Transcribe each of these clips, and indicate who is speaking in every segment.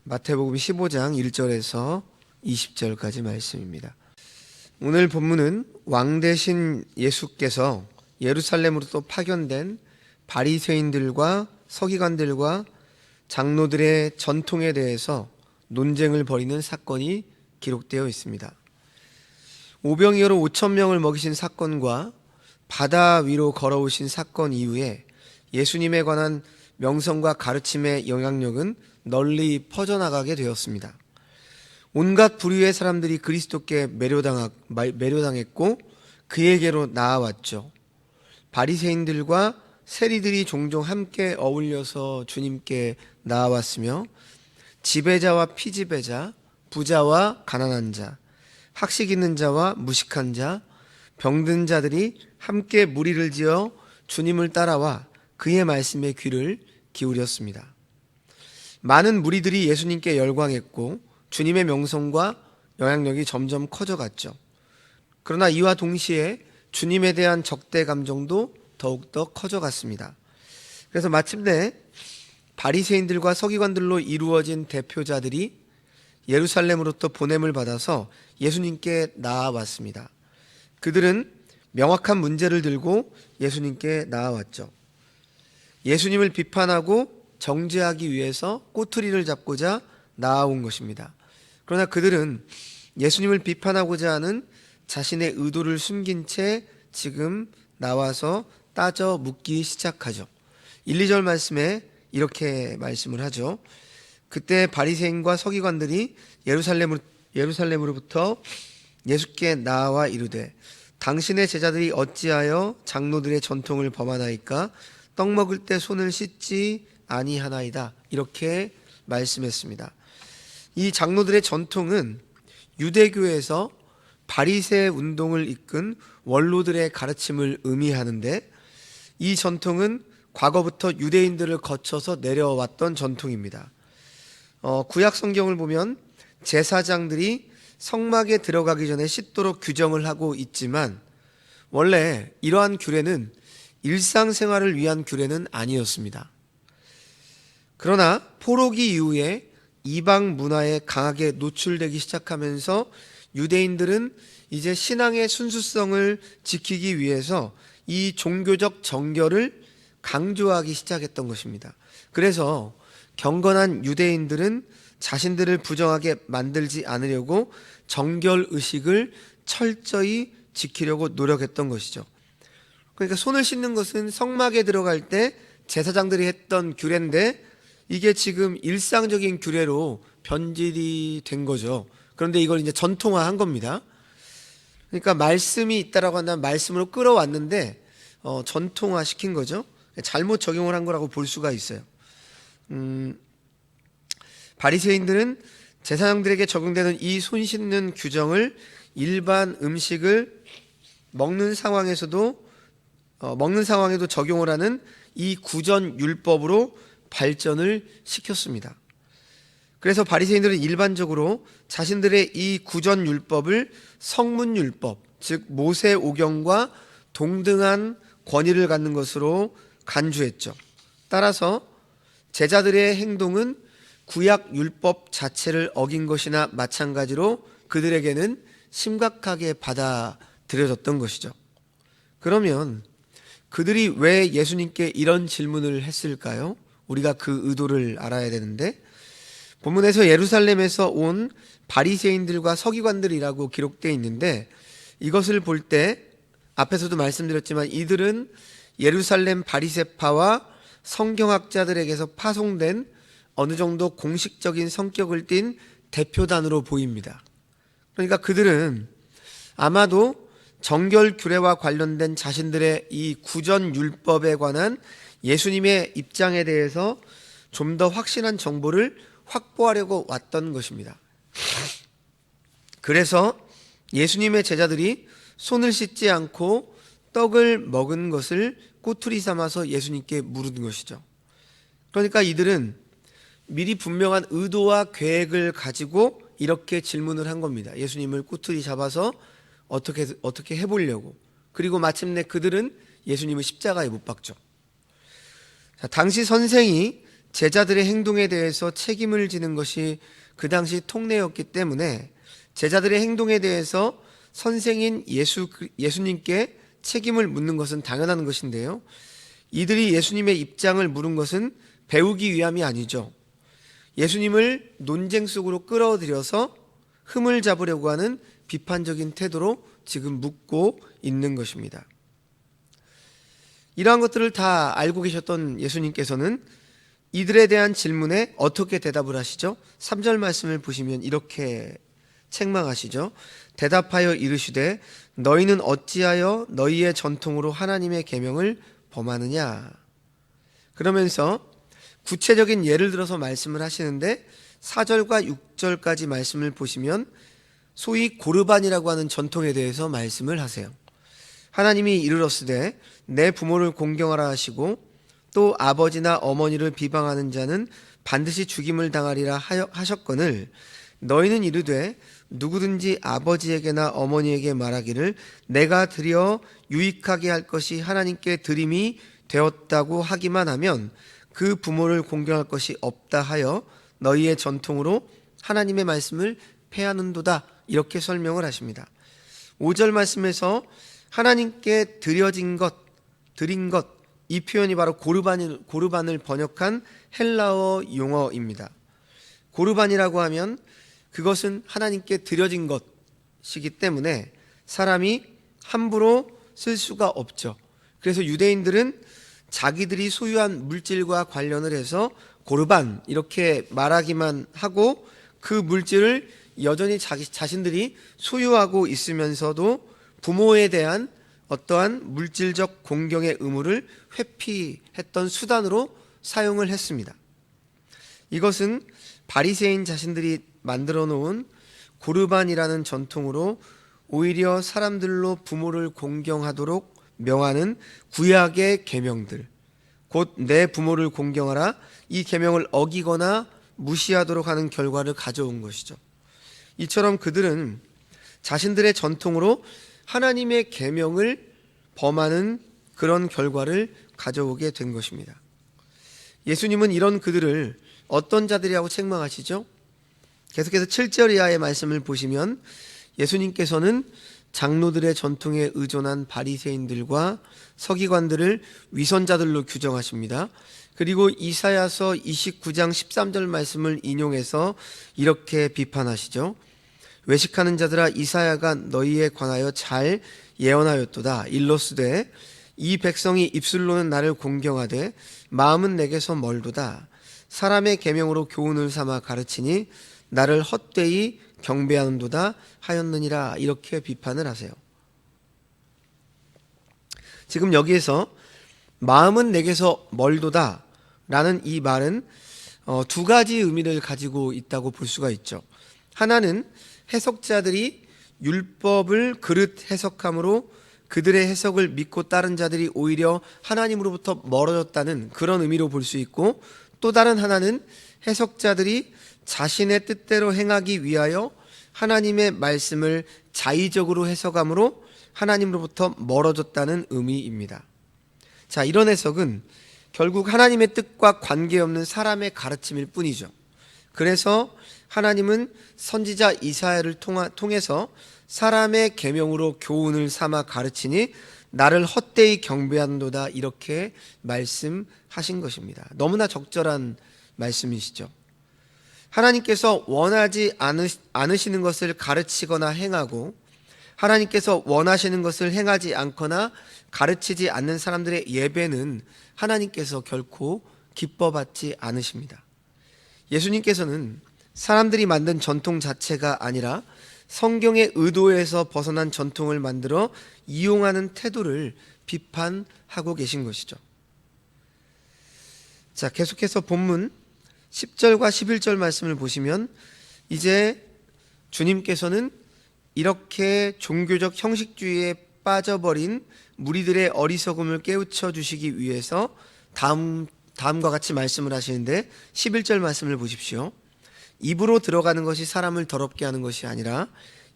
Speaker 1: 마태복음 15장 1절에서 20절까지 말씀입니다. 오늘 본문은 왕 대신 예수께서 예루살렘으로 또 파견된 바리새인들과 서기관들과 장로들의 전통에 대해서 논쟁을 벌이는 사건이 기록되어 있습니다. 오병이어로 5천 명을 먹이신 사건과 바다 위로 걸어오신 사건 이후에 예수님에 관한 명성과 가르침의 영향력은 널리 퍼져나가게 되었습니다. 온갖 부류의 사람들이 그리스도께 매료당했고 그에게로 나아왔죠. 바리새인들과 세리들이 종종 함께 어울려서 주님께 나아왔으며 지배자와 피지배자, 부자와 가난한 자, 학식 있는 자와 무식한 자, 병든 자들이 함께 무리를 지어 주님을 따라와 그의 말씀에 귀를 기울였습니다. 많은 무리들이 예수님께 열광했고 주님의 명성과 영향력이 점점 커져갔죠. 그러나 이와 동시에 주님에 대한 적대 감정도 더욱더 커져갔습니다. 그래서 마침내 바리새인들과 서기관들로 이루어진 대표자들이 예루살렘으로부터 보냄을 받아서 예수님께 나아왔습니다. 그들은 명확한 문제를 들고 예수님께 나아왔죠. 예수님을 비판하고 정죄하기 위해서 꼬투리를 잡고자 나아온 것입니다. 그러나 그들은 예수님을 비판하고자 하는 자신의 의도를 숨긴 채 지금 나와서 따져 묻기 시작하죠. 1, 2절 말씀에 이렇게 말씀을 하죠. 그때 바리새인과 서기관들이 예루살렘으로부터 예수께 나와 이르되 당신의 제자들이 어찌하여 장로들의 전통을 범하나이까? 떡 먹을 때 손을 씻지 아니하나이다. 이렇게 말씀했습니다. 이 장로들의 전통은 유대교에서 바리새 운동을 이끈 원로들의 가르침을 의미하는데 이 전통은 과거부터 유대인들을 거쳐서 내려왔던 전통입니다. 구약 성경을 보면 제사장들이 성막에 들어가기 전에 씻도록 규정을 하고 있지만 원래 이러한 규례는 일상생활을 위한 규례는 아니었습니다. 그러나 포로기 이후에 이방 문화에 강하게 노출되기 시작하면서 유대인들은 이제 신앙의 순수성을 지키기 위해서 이 종교적 정결을 강조하기 시작했던 것입니다. 그래서 경건한 유대인들은 자신들을 부정하게 만들지 않으려고 정결의식을 철저히 지키려고 노력했던 것이죠. 그러니까 손을 씻는 것은 성막에 들어갈 때 제사장들이 했던 규례인데 이게 지금 일상적인 규례로 변질이 된 거죠. 그런데 이걸 이제 전통화한 겁니다. 그러니까 말씀이 있다라고 한다면 말씀으로 끌어왔는데 전통화 시킨 거죠. 잘못 적용을 한 거라고 볼 수가 있어요. 바리새인들은 제사장들에게 적용되는 이 손 씻는 규정을 일반 음식을 먹는 상황에도 적용을 하는 이 구전 율법으로 발전을 시켰습니다. 그래서 바리새인들은 일반적으로 자신들의 이 구전 율법을 성문 율법, 즉 모세 오경과 동등한 권위를 갖는 것으로 간주했죠. 따라서 제자들의 행동은 구약 율법 자체를 어긴 것이나 마찬가지로 그들에게는 심각하게 받아들여졌던 것이죠. 그러면 그들이 왜 예수님께 이런 질문을 했을까요? 우리가 그 의도를 알아야 되는데 본문에서 예루살렘에서 온 바리새인들과 서기관들이라고 기록되어 있는데 이것을 볼 때 앞에서도 말씀드렸지만 이들은 예루살렘 바리새파와 성경학자들에게서 파송된 어느 정도 공식적인 성격을 띤 대표단으로 보입니다. 그러니까 그들은 아마도 정결 규례와 관련된 자신들의 이 구전 율법에 관한 예수님의 입장에 대해서 좀 더 확실한 정보를 확보하려고 왔던 것입니다. 그래서 예수님의 제자들이 손을 씻지 않고 떡을 먹은 것을 꼬투리 삼아서 예수님께 물은 것이죠. 그러니까 이들은 미리 분명한 의도와 계획을 가지고 이렇게 질문을 한 겁니다. 예수님을 꼬투리 잡아서 어떻게 해보려고. 그리고 마침내 그들은 예수님을 십자가에 못 박죠. 당시 선생이 제자들의 행동에 대해서 책임을 지는 것이 그 당시 통례였기 때문에 제자들의 행동에 대해서 선생인 예수님께 책임을 묻는 것은 당연한 것인데요. 이들이 예수님의 입장을 물은 것은 배우기 위함이 아니죠. 예수님을 논쟁 속으로 끌어들여서 흠을 잡으려고 하는 비판적인 태도로 지금 묻고 있는 것입니다. 이러한 것들을 다 알고 계셨던 예수님께서는 이들에 대한 질문에 어떻게 대답을 하시죠? 3절 말씀을 보시면 이렇게 책망하시죠. 대답하여 이르시되 너희는 어찌하여 너희의 전통으로 하나님의 계명을 범하느냐. 그러면서 구체적인 예를 들어서 말씀을 하시는데 4절과 6절까지 말씀을 보시면 소위 고르반이라고 하는 전통에 대해서 말씀을 하세요. 하나님이 이르렀으되 내 부모를 공경하라 하시고 또 아버지나 어머니를 비방하는 자는 반드시 죽임을 당하리라 하셨거늘 너희는 이르되 누구든지 아버지에게나 어머니에게 말하기를 내가 드려 유익하게 할 것이 하나님께 드림이 되었다고 하기만 하면 그 부모를 공경할 것이 없다 하여 너희의 전통으로 하나님의 말씀을 폐하는도다. 이렇게 설명을 하십니다. 5절 말씀에서 하나님께 드린 것, 이 표현이 바로 고르반을 번역한 헬라어 용어입니다. 고르반이라고 하면 그것은 하나님께 드려진 것이기 때문에 사람이 함부로 쓸 수가 없죠. 그래서 유대인들은 자기들이 소유한 물질과 관련을 해서 고르반 이렇게 말하기만 하고 그 물질을 여전히 자신들이 소유하고 있으면서도 부모에 대한 어떠한 물질적 공경의 의무를 회피했던 수단으로 사용을 했습니다. 이것은 바리새인 자신들이 만들어 놓은 고르반이라는 전통으로 오히려 사람들로 부모를 공경하도록 명하는 구약의 계명들, 곧 내 부모를 공경하라, 이 계명을 어기거나 무시하도록 하는 결과를 가져온 것이죠. 이처럼 그들은 자신들의 전통으로 하나님의 계명을 범하는 그런 결과를 가져오게 된 것입니다. 예수님은 이런 그들을 어떤 자들이라고 책망하시죠? 계속해서 7절 이하의 말씀을 보시면 예수님께서는 장로들의 전통에 의존한 바리새인들과 서기관들을 위선자들로 규정하십니다. 그리고 이사야서 29장 13절 말씀을 인용해서 이렇게 비판하시죠. 외식하는 자들아 이사야가 너희에 관하여 잘 예언하였도다. 일러스되 이 백성이 입술로는 나를 공경하되 마음은 내게서 멀도다. 사람의 계명으로 교훈을 삼아 가르치니 나를 헛되이 경배하는도다 하였느니라. 이렇게 비판을 하세요. 지금 여기에서 마음은 내게서 멀도다 라는 이 말은 두 가지 의미를 가지고 있다고 볼 수가 있죠. 하나는 해석자들이 율법을 그릇 해석함으로 그들의 해석을 믿고 따른 자들이 오히려 하나님으로부터 멀어졌다는 그런 의미로 볼 수 있고, 또 다른 하나는 해석자들이 자신의 뜻대로 행하기 위하여 하나님의 말씀을 자의적으로 해석함으로 하나님으로부터 멀어졌다는 의미입니다. 자, 이런 해석은 결국 하나님의 뜻과 관계없는 사람의 가르침일 뿐이죠. 그래서 하나님은 선지자 이사야를 통해서 사람의 계명으로 교훈을 삼아 가르치니 나를 헛되이 경배한도다 이렇게 말씀하신 것입니다. 너무나 적절한 말씀이시죠. 하나님께서 원하지 않으시는 것을 가르치거나 행하고 하나님께서 원하시는 것을 행하지 않거나 가르치지 않는 사람들의 예배는 하나님께서 결코 기뻐받지 않으십니다. 예수님께서는 사람들이 만든 전통 자체가 아니라 성경의 의도에서 벗어난 전통을 만들어 이용하는 태도를 비판하고 계신 것이죠. 자, 계속해서 본문 10절과 11절 말씀을 보시면 이제 주님께서는 이렇게 종교적 형식주의에 빠져버린 무리들의 어리석음을 깨우쳐 주시기 위해서 다음과 같이 말씀을 하시는데 11절 말씀을 보십시오. 입으로 들어가는 것이 사람을 더럽게 하는 것이 아니라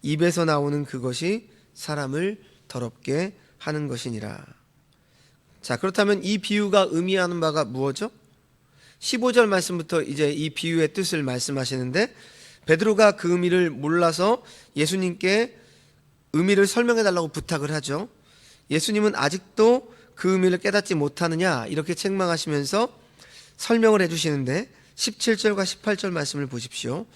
Speaker 1: 입에서 나오는 그것이 사람을 더럽게 하는 것이니라. 자, 그렇다면 이 비유가 의미하는 바가 무엇이죠? 15절 말씀부터 이제 이 비유의 뜻을 말씀하시는데, 베드로가 그 의미를 몰라서 예수님께 의미를 설명해 달라고 부탁을 하죠. 예수님은 아직도 그 의미를 깨닫지 못하느냐 이렇게 책망하시면서 설명을 해주시는데, 17절과 18절 말씀을 보십시오.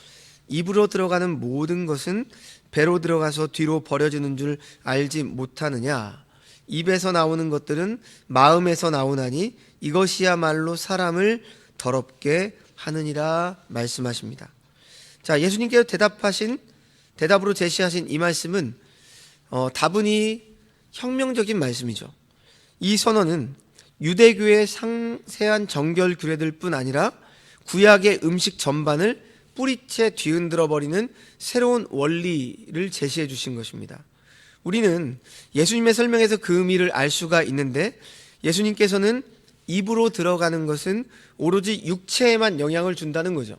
Speaker 1: 입으로 들어가는 모든 것은 배로 들어가서 뒤로 버려지는 줄 알지 못하느냐. 입에서 나오는 것들은 마음에서 나오나니 이것이야말로 사람을 더럽게 하느니라 말씀하십니다. 자, 예수님께서 대답으로 제시하신 이 말씀은 다분히 혁명적인 말씀이죠. 이 선언은 유대교의 상세한 정결 규례들 뿐 아니라 구약의 음식 전반을 뿌리채 뒤흔들어 버리는 새로운 원리를 제시해 주신 것입니다. 우리는 예수님의 설명에서 그 의미를 알 수가 있는데, 예수님께서는 입으로 들어가는 것은 오로지 육체에만 영향을 준다는 거죠.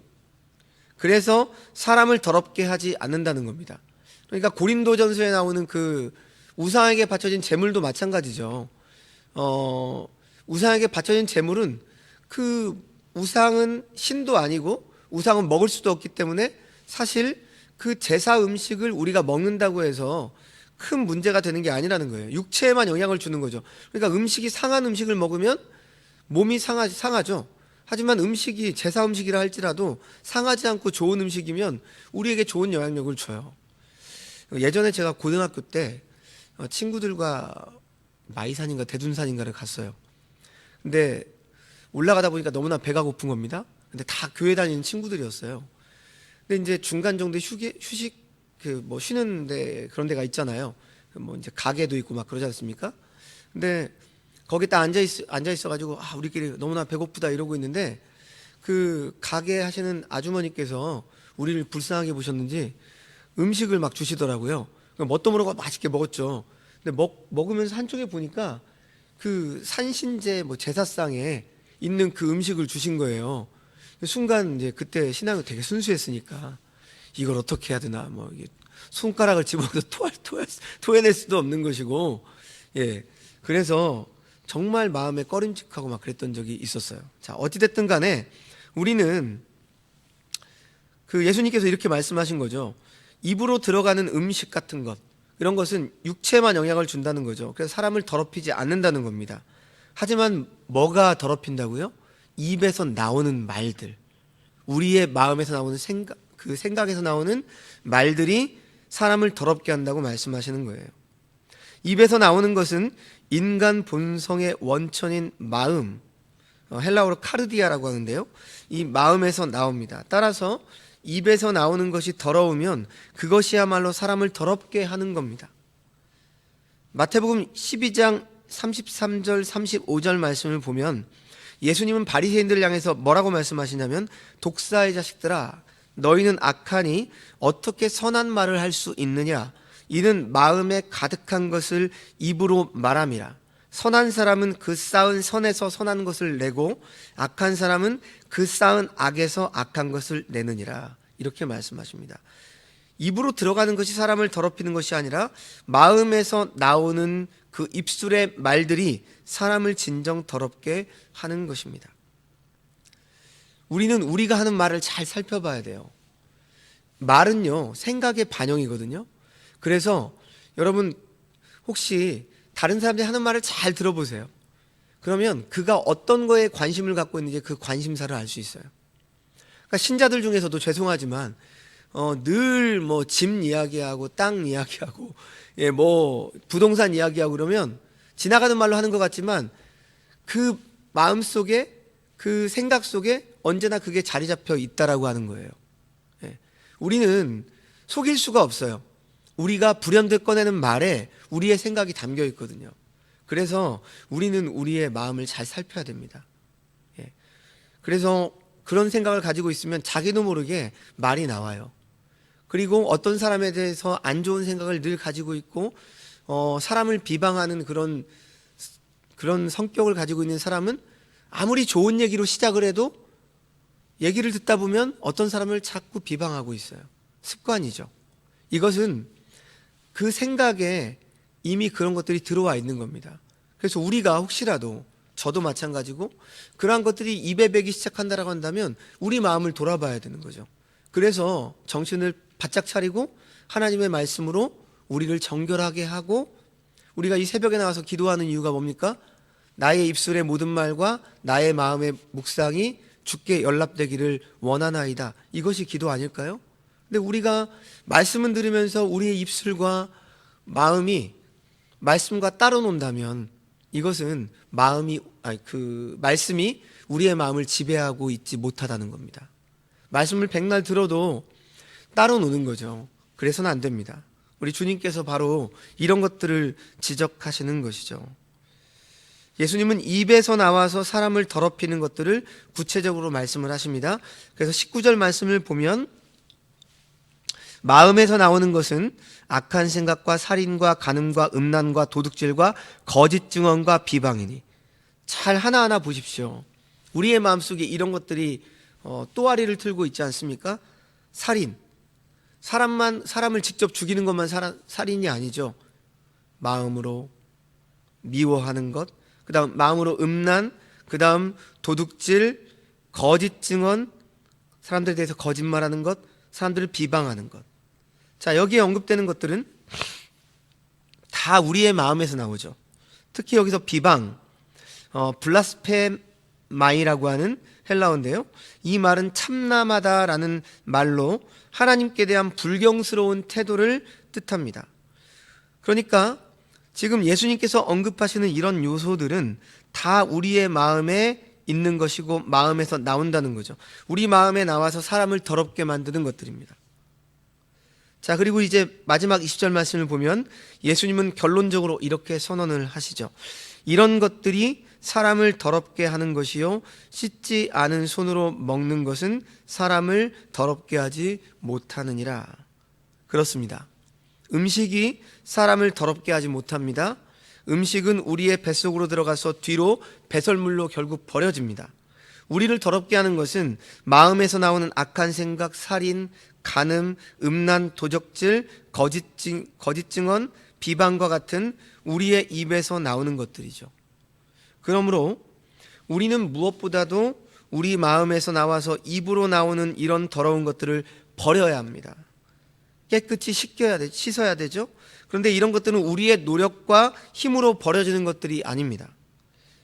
Speaker 1: 그래서 사람을 더럽게 하지 않는다는 겁니다. 그러니까 고린도전서에 나오는 그 우상에게 바쳐진 제물도 마찬가지죠. 우상에게 바쳐진 제물은, 그 우상은 신도 아니고 우상은 먹을 수도 없기 때문에 사실 그 제사 음식을 우리가 먹는다고 해서 큰 문제가 되는 게 아니라는 거예요. 육체에만 영향을 주는 거죠. 그러니까 음식이 상한 음식을 먹으면 몸이 상하죠. 하지만 음식이 제사 음식이라 할지라도 상하지 않고 좋은 음식이면 우리에게 좋은 영향력을 줘요. 예전에 제가 고등학교 때 친구들과 마이산인가 대둔산인가를 갔어요. 근데 올라가다 보니까 너무나 배가 고픈 겁니다. 근데 다 교회 다니는 친구들이었어요. 근데 이제 중간 정도에 휴식 쉬는 데 그런 데가 있잖아요. 이제 가게도 있고 막 그러지 않습니까? 근데 거기 딱 앉아 있어가지고 우리끼리 너무나 배고프다 이러고 있는데, 그 가게 하시는 아주머니께서 우리를 불쌍하게 보셨는지 음식을 막 주시더라고요. 뭣도 모르고 맛있게 먹었죠. 근데 먹으면서 한쪽에 보니까 그 산신제 제사상에 있는 그 음식을 주신 거예요. 순간 이제 그때 신앙이 되게 순수했으니까 이걸 어떻게 해야 되나, 이게 손가락을 집어서 토해낼 수도 없는 것이고, 예. 그래서 정말 마음에 꺼림칙하고 막 그랬던 적이 있었어요. 자, 어찌됐든 간에 우리는 그 예수님께서 이렇게 말씀하신 거죠. 입으로 들어가는 음식 같은 것, 이런 것은 육체만 영향을 준다는 거죠. 그래서 사람을 더럽히지 않는다는 겁니다. 하지만 뭐가 더럽힌다고요? 입에서 나오는 말들, 우리의 마음에서 나오는 생각에서 나오는 말들이 사람을 더럽게 한다고 말씀하시는 거예요. 입에서 나오는 것은 인간 본성의 원천인 마음, 헬라어로 카르디아라고 하는데요, 이 마음에서 나옵니다. 따라서 입에서 나오는 것이 더러우면 그것이야말로 사람을 더럽게 하는 겁니다. 마태복음 12장 33절 35절 말씀을 보면 예수님은 바리새인들을 향해서 뭐라고 말씀하시냐면, 독사의 자식들아, 너희는 악하니 어떻게 선한 말을 할 수 있느냐? 이는 마음에 가득한 것을 입으로 말함이라. 선한 사람은 그 쌓은 선에서 선한 것을 내고 악한 사람은 그 쌓은 악에서 악한 것을 내느니라. 이렇게 말씀하십니다. 입으로 들어가는 것이 사람을 더럽히는 것이 아니라 마음에서 나오는 그 입술의 말들이 사람을 진정 더럽게 하는 것입니다. 우리는 우리가 하는 말을 잘 살펴봐야 돼요. 말은요, 생각의 반영이거든요. 그래서 여러분 혹시 다른 사람들이 하는 말을 잘 들어보세요. 그러면 그가 어떤 거에 관심을 갖고 있는지 그 관심사를 알 수 있어요. 그러니까 신자들 중에서도 죄송하지만 늘 집 이야기하고 땅 이야기하고 부동산 이야기하고 그러면 지나가는 말로 하는 것 같지만 그 마음 속에, 그 생각 속에 언제나 그게 자리 잡혀 있다라고 하는 거예요. 우리는 속일 수가 없어요. 우리가 불현듯 꺼내는 말에 우리의 생각이 담겨 있거든요. 그래서 우리는 우리의 마음을 잘 살펴야 됩니다. 그래서 그런 생각을 가지고 있으면 자기도 모르게 말이 나와요. 그리고 어떤 사람에 대해서 안 좋은 생각을 늘 가지고 있고 사람을 비방하는 그런 성격을 가지고 있는 사람은 아무리 좋은 얘기로 시작을 해도 얘기를 듣다 보면 어떤 사람을 자꾸 비방하고 있어요. 습관이죠. 이것은 그 생각에 이미 그런 것들이 들어와 있는 겁니다. 그래서 우리가 혹시라도 저도 마찬가지고 그러한 것들이 입에 배기 시작한다라고 한다면 우리 마음을 돌아봐야 되는 거죠. 그래서 정신을 바짝 차리고 하나님의 말씀으로 우리를 정결하게 하고, 우리가 이 새벽에 나와서 기도하는 이유가 뭡니까? 나의 입술의 모든 말과 나의 마음의 묵상이 주께 연락되기를 원하나이다. 이것이 기도 아닐까요? 근데 우리가 말씀을 들으면서 우리의 입술과 마음이 말씀과 따로 논다면 이것은 말씀이 우리의 마음을 지배하고 있지 못하다는 겁니다. 말씀을 백날 들어도 따로 노는 거죠. 그래서는 안 됩니다. 우리 주님께서 바로 이런 것들을 지적하시는 것이죠. 예수님은 입에서 나와서 사람을 더럽히는 것들을 구체적으로 말씀을 하십니다. 그래서 19절 말씀을 보면 마음에서 나오는 것은 악한 생각과 살인과 간음과 음란과 도둑질과 거짓 증언과 비방이니. 잘 하나하나 보십시오. 우리의 마음속에 이런 것들이 또아리를 틀고 있지 않습니까? 살인, 사람을 직접 죽이는 것만 살인이 아니죠. 마음으로 미워하는 것, 그 다음 마음으로 음란, 그 다음 도둑질, 거짓 증언, 사람들에 대해서 거짓말하는 것, 사람들을 비방하는 것. 자, 여기에 언급되는 것들은 다 우리의 마음에서 나오죠. 특히 여기서 비방, 블라스페마이라고 하는 헬라어인데요. 이 말은 참남하다라는 말로 하나님께 대한 불경스러운 태도를 뜻합니다. 그러니까 지금 예수님께서 언급하시는 이런 요소들은 다 우리의 마음에 있는 것이고 마음에서 나온다는 거죠. 우리 마음에 나와서 사람을 더럽게 만드는 것들입니다. 자, 그리고 이제 마지막 20절 말씀을 보면 예수님은 결론적으로 이렇게 선언을 하시죠. 이런 것들이 사람을 더럽게 하는 것이요, 씻지 않은 손으로 먹는 것은 사람을 더럽게 하지 못하느니라. 그렇습니다. 음식이 사람을 더럽게 하지 못합니다. 음식은 우리의 뱃속으로 들어가서 뒤로 배설물로 결국 버려집니다. 우리를 더럽게 하는 것은 마음에서 나오는 악한 생각, 살인, 간음, 음란, 도적질, 거짓 증언, 비방과 같은 우리의 입에서 나오는 것들이죠. 그러므로 우리는 무엇보다도 우리 마음에서 나와서 입으로 나오는 이런 더러운 것들을 버려야 합니다. 깨끗이 씻어야 되죠. 그런데 이런 것들은 우리의 노력과 힘으로 버려지는 것들이 아닙니다.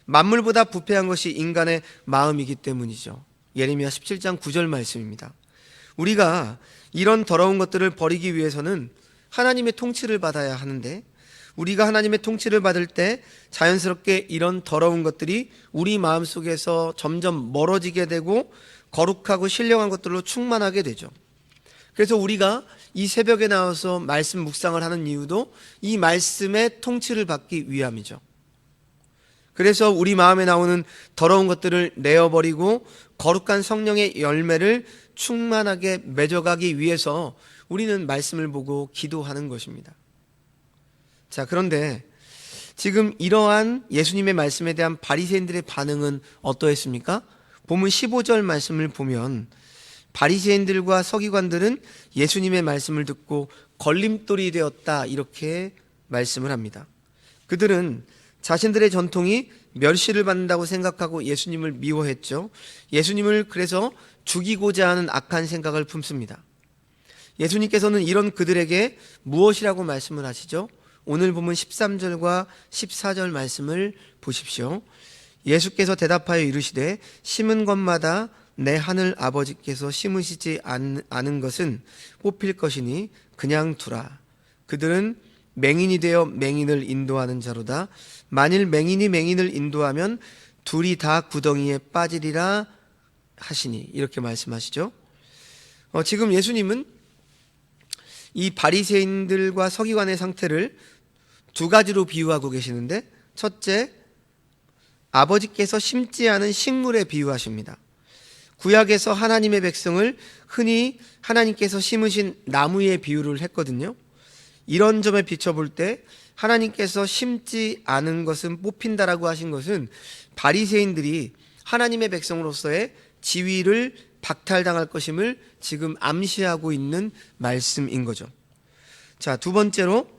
Speaker 1: 만물보다 부패한 것이 인간의 마음이기 때문이죠. 예레미야 17장 9절 말씀입니다. 우리가 이런 더러운 것들을 버리기 위해서는 하나님의 통치를 받아야 하는데, 우리가 하나님의 통치를 받을 때 자연스럽게 이런 더러운 것들이 우리 마음속에서 점점 멀어지게 되고 거룩하고 신령한 것들로 충만하게 되죠. 그래서 우리가 이 새벽에 나와서 말씀 묵상을 하는 이유도 이 말씀의 통치를 받기 위함이죠. 그래서 우리 마음에 나오는 더러운 것들을 내어버리고 거룩한 성령의 열매를 충만하게 맺어가기 위해서 우리는 말씀을 보고 기도하는 것입니다. 자, 그런데 지금 이러한 예수님의 말씀에 대한 바리새인들의 반응은 어떠했습니까? 본문 15절 말씀을 보면 바리새인들과 서기관들은 예수님의 말씀을 듣고 걸림돌이 되었다, 이렇게 말씀을 합니다. 그들은 자신들의 전통이 멸시를 받는다고 생각하고 예수님을 미워했죠. 예수님을 그래서 죽이고자 하는 악한 생각을 품습니다. 예수님께서는 이런 그들에게 무엇이라고 말씀을 하시죠? 오늘 보면 13절과 14절 말씀을 보십시오. 예수께서 대답하여 이르시되 심은 것마다 내 하늘 아버지께서 심으시지 않은 것은 뽑힐 것이니 그냥 두라. 그들은 맹인이 되어 맹인을 인도하는 자로다. 만일 맹인이 맹인을 인도하면 둘이 다 구덩이에 빠지리라 하시니, 이렇게 말씀하시죠. 지금 예수님은 이 바리새인들과 서기관의 상태를 두 가지로 비유하고 계시는데, 첫째, 아버지께서 심지 않은 식물에 비유하십니다. 구약에서 하나님의 백성을 흔히 하나님께서 심으신 나무에 비유를 했거든요. 이런 점에 비춰볼 때 하나님께서 심지 않은 것은 뽑힌다라고 하신 것은 바리새인들이 하나님의 백성으로서의 지위를 박탈당할 것임을 지금 암시하고 있는 말씀인 거죠. 자, 두 번째로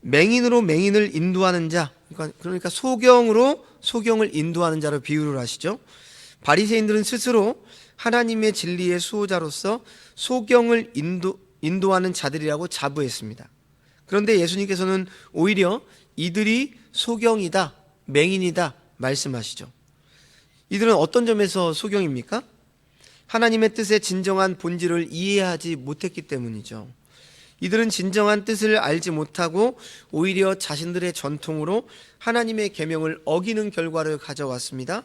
Speaker 1: 맹인으로 맹인을 인도하는 자, 그러니까 소경으로 소경을 인도하는 자로 비유를 하시죠. 바리새인들은 스스로 하나님의 진리의 수호자로서 소경을 인도하는 자들이라고 자부했습니다. 그런데 예수님께서는 오히려 이들이 소경이다, 맹인이다 말씀하시죠. 이들은 어떤 점에서 소경입니까? 하나님의 뜻의 진정한 본질을 이해하지 못했기 때문이죠. 이들은 진정한 뜻을 알지 못하고 오히려 자신들의 전통으로 하나님의 계명을 어기는 결과를 가져왔습니다.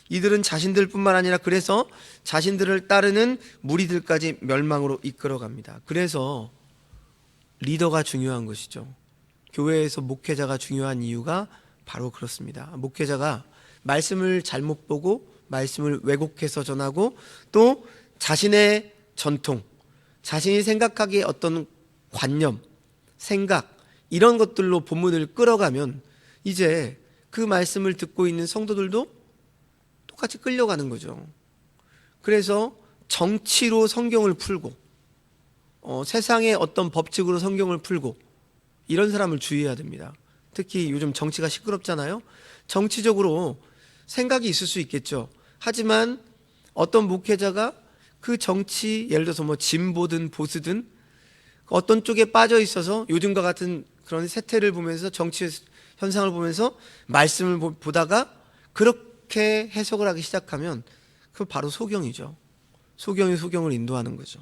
Speaker 1: 이들은 자신들뿐만 아니라 그래서 자신들을 따르는 무리들까지 멸망으로 이끌어갑니다. 그래서 리더가 중요한 것이죠. 교회에서 목회자가 중요한 이유가 바로 그렇습니다. 목회자가 말씀을 잘못 보고 말씀을 왜곡해서 전하고 또 자신의 전통, 자신이 생각하기에 어떤 관념, 생각 이런 것들로 본문을 끌어가면 이제 그 말씀을 듣고 있는 성도들도 똑같이 끌려가는 거죠. 그래서 정치로 성경을 풀고 세상의 어떤 법칙으로 성경을 풀고 이런 사람을 주의해야 됩니다. 특히 요즘 정치가 시끄럽잖아요. 정치적으로 생각이 있을 수 있겠죠. 하지만 어떤 목회자가 그 정치, 예를 들어서 뭐 진보든 보수든 어떤 쪽에 빠져 있어서 요즘과 같은 그런 세태를 보면서 정치 현상을 보면서 말씀을 보다가 그렇게 해석을 하기 시작하면 그 바로 소경이죠. 소경이 소경을 인도하는 거죠.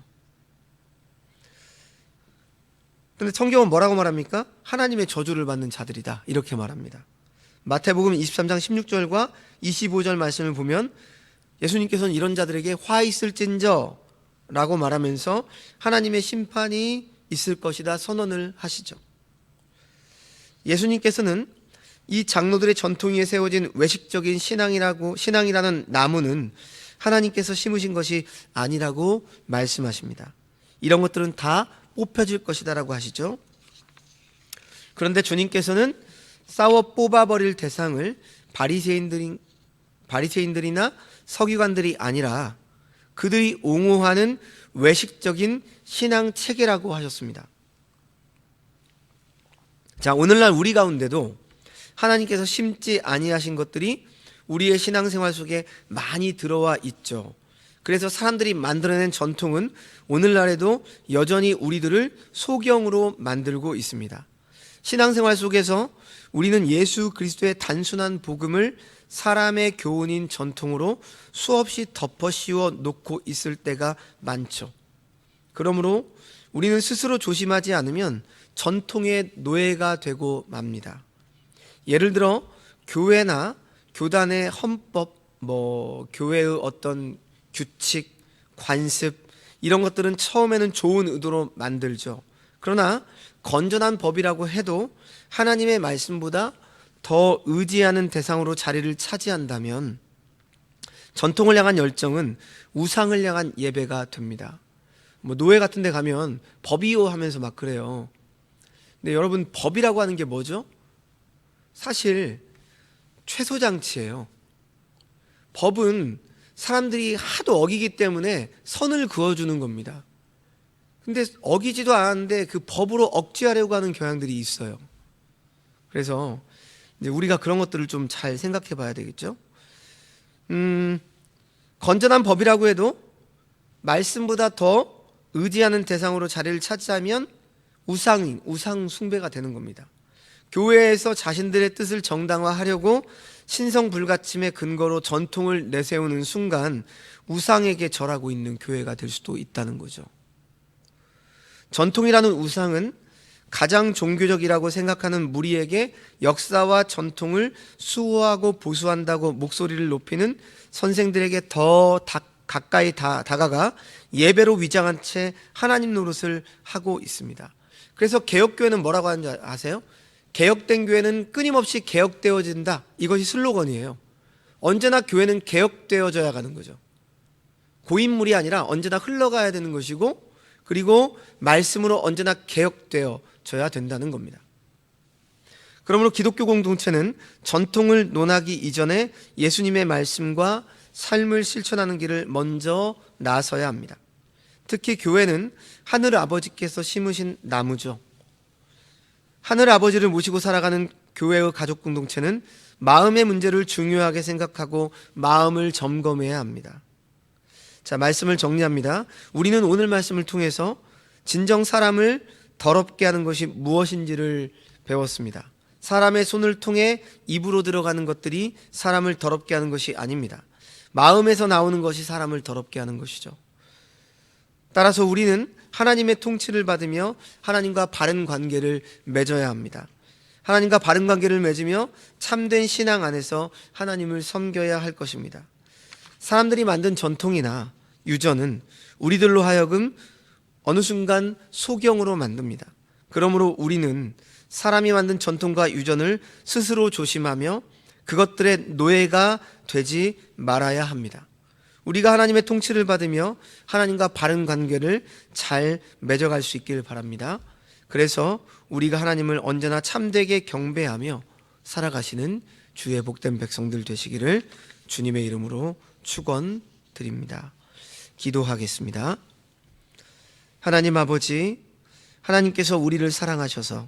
Speaker 1: 그런데 성경은 뭐라고 말합니까? 하나님의 저주를 받는 자들이다 이렇게 말합니다. 마태복음 23장 16절과 25절 말씀을 보면 예수님께서는 이런 자들에게 화 있을진저 라고 말하면서 하나님의 심판이 있을 것이다 선언을 하시죠. 예수님께서는 이 장로들의 전통 위에 세워진 외식적인 신앙이라는 나무는 하나님께서 심으신 것이 아니라고 말씀하십니다. 이런 것들은 다 뽑혀질 것이다라고 하시죠. 그런데 주님께서는 싸워 뽑아버릴 대상을 바리새인들이나 서기관들이 아니라 그들이 옹호하는 외식적인 신앙 체계라고 하셨습니다. 자, 오늘날 우리 가운데도 하나님께서 심지 아니하신 것들이 우리의 신앙생활 속에 많이 들어와 있죠. 그래서 사람들이 만들어낸 전통은 오늘날에도 여전히 우리들을 소경으로 만들고 있습니다. 신앙생활 속에서 우리는 예수 그리스도의 단순한 복음을 사람의 교훈인 전통으로 수없이 덮어 씌워 놓고 있을 때가 많죠. 그러므로 우리는 스스로 조심하지 않으면 전통의 노예가 되고 맙니다. 예를 들어 교회나 교단의 헌법, 교회의 어떤 규칙, 관습 이런 것들은 처음에는 좋은 의도로 만들죠. 그러나 건전한 법이라고 해도 하나님의 말씀보다 더 의지하는 대상으로 자리를 차지한다면 전통을 향한 열정은 우상을 향한 예배가 됩니다. 노예 같은 데 가면 법이요 하면서 막 그래요. 근데 여러분 법이라고 하는 게 뭐죠? 사실 최소장치예요. 법은 사람들이 하도 어기기 때문에 선을 그어주는 겁니다. 근데 어기지도 않았는데 그 법으로 억제하려고 하는 경향들이 있어요. 그래서 이제 우리가 그런 것들을 좀 잘 생각해 봐야 되겠죠. 건전한 법이라고 해도 말씀보다 더 의지하는 대상으로 자리를 차지하면 우상 숭배가 되는 겁니다. 교회에서 자신들의 뜻을 정당화하려고 신성 불가침의 근거로 전통을 내세우는 순간 우상에게 절하고 있는 교회가 될 수도 있다는 거죠. 전통이라는 우상은 가장 종교적이라고 생각하는 무리에게 역사와 전통을 수호하고 보수한다고 목소리를 높이는 선생들에게 더 가까이 다가가 예배로 위장한 채 하나님 노릇을 하고 있습니다. 그래서 개혁교회는 뭐라고 하는지 아세요? 개혁된 교회는 끊임없이 개혁되어진다. 이것이 슬로건이에요. 언제나 교회는 개혁되어져야 가는 거죠. 고인물이 아니라 언제나 흘러가야 되는 것이고 그리고 말씀으로 언제나 개혁되어져야 된다는 겁니다. 그러므로 기독교 공동체는 전통을 논하기 이전에 예수님의 말씀과 삶을 실천하는 길을 먼저 나서야 합니다. 특히 교회는 하늘 아버지께서 심으신 나무죠. 하늘 아버지를 모시고 살아가는 교회의 가족 공동체는 마음의 문제를 중요하게 생각하고 마음을 점검해야 합니다. 자, 말씀을 정리합니다. 우리는 오늘 말씀을 통해서 진정 사람을 더럽게 하는 것이 무엇인지를 배웠습니다. 사람의 손을 통해 입으로 들어가는 것들이 사람을 더럽게 하는 것이 아닙니다. 마음에서 나오는 것이 사람을 더럽게 하는 것이죠. 따라서 우리는 하나님의 통치를 받으며 하나님과 바른 관계를 맺어야 합니다. 하나님과 바른 관계를 맺으며 참된 신앙 안에서 하나님을 섬겨야 할 것입니다. 사람들이 만든 전통이나 유전은 우리들로 하여금 어느 순간 소경으로 만듭니다. 그러므로 우리는 사람이 만든 전통과 유전을 스스로 조심하며 그것들의 노예가 되지 말아야 합니다. 우리가 하나님의 통치를 받으며 하나님과 바른 관계를 잘 맺어갈 수 있기를 바랍니다. 그래서 우리가 하나님을 언제나 참되게 경배하며 살아가시는 주의 복된 백성들 되시기를 주님의 이름으로 축원드립니다. 기도하겠습니다. 하나님 아버지, 하나님께서 우리를 사랑하셔서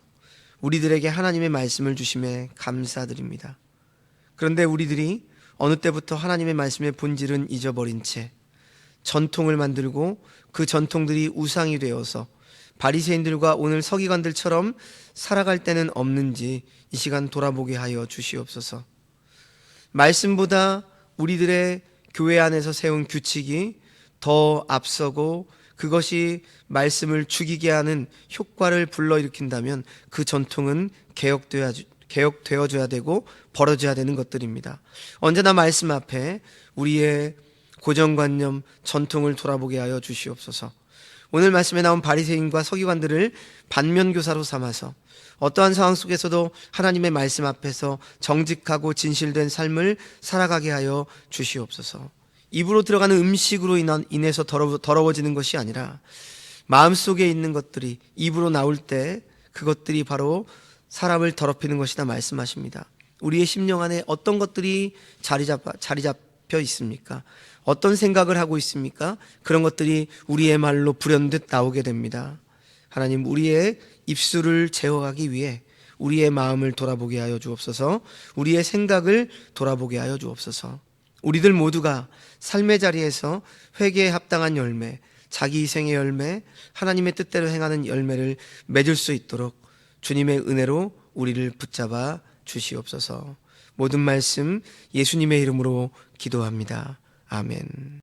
Speaker 1: 우리들에게 하나님의 말씀을 주심에 감사드립니다. 그런데 우리들이 어느 때부터 하나님의 말씀의 본질은 잊어버린 채 전통을 만들고 그 전통들이 우상이 되어서 바리새인들과 오늘 서기관들처럼 살아갈 때는 없는지 이 시간 돌아보게 하여 주시옵소서. 말씀보다 우리들의 교회 안에서 세운 규칙이 더 앞서고 그것이 말씀을 죽이게 하는 효과를 불러일으킨다면 그 전통은 개혁되어져야 되고 벌어져야 되는 것들입니다. 언제나 말씀 앞에 우리의 고정관념, 전통을 돌아보게 하여 주시옵소서. 오늘 말씀에 나온 바리새인과 서기관들을 반면교사로 삼아서 어떠한 상황 속에서도 하나님의 말씀 앞에서 정직하고 진실된 삶을 살아가게 하여 주시옵소서. 입으로 들어가는 음식으로 인해서 더러워지는 것이 아니라 마음속에 있는 것들이 입으로 나올 때 그것들이 바로 사람을 더럽히는 것이다 말씀하십니다. 우리의 심령 안에 어떤 것들이 자리 잡혀 있습니까? 어떤 생각을 하고 있습니까? 그런 것들이 우리의 말로 불현듯 나오게 됩니다. 하나님, 우리의 입술을 제어하기 위해 우리의 마음을 돌아보게 하여 주옵소서. 우리의 생각을 돌아보게 하여 주옵소서. 우리들 모두가 삶의 자리에서 회개에 합당한 열매, 자기 희생의 열매, 하나님의 뜻대로 행하는 열매를 맺을 수 있도록 주님의 은혜로 우리를 붙잡아 주시옵소서. 모든 말씀 예수님의 이름으로 기도합니다. 아멘.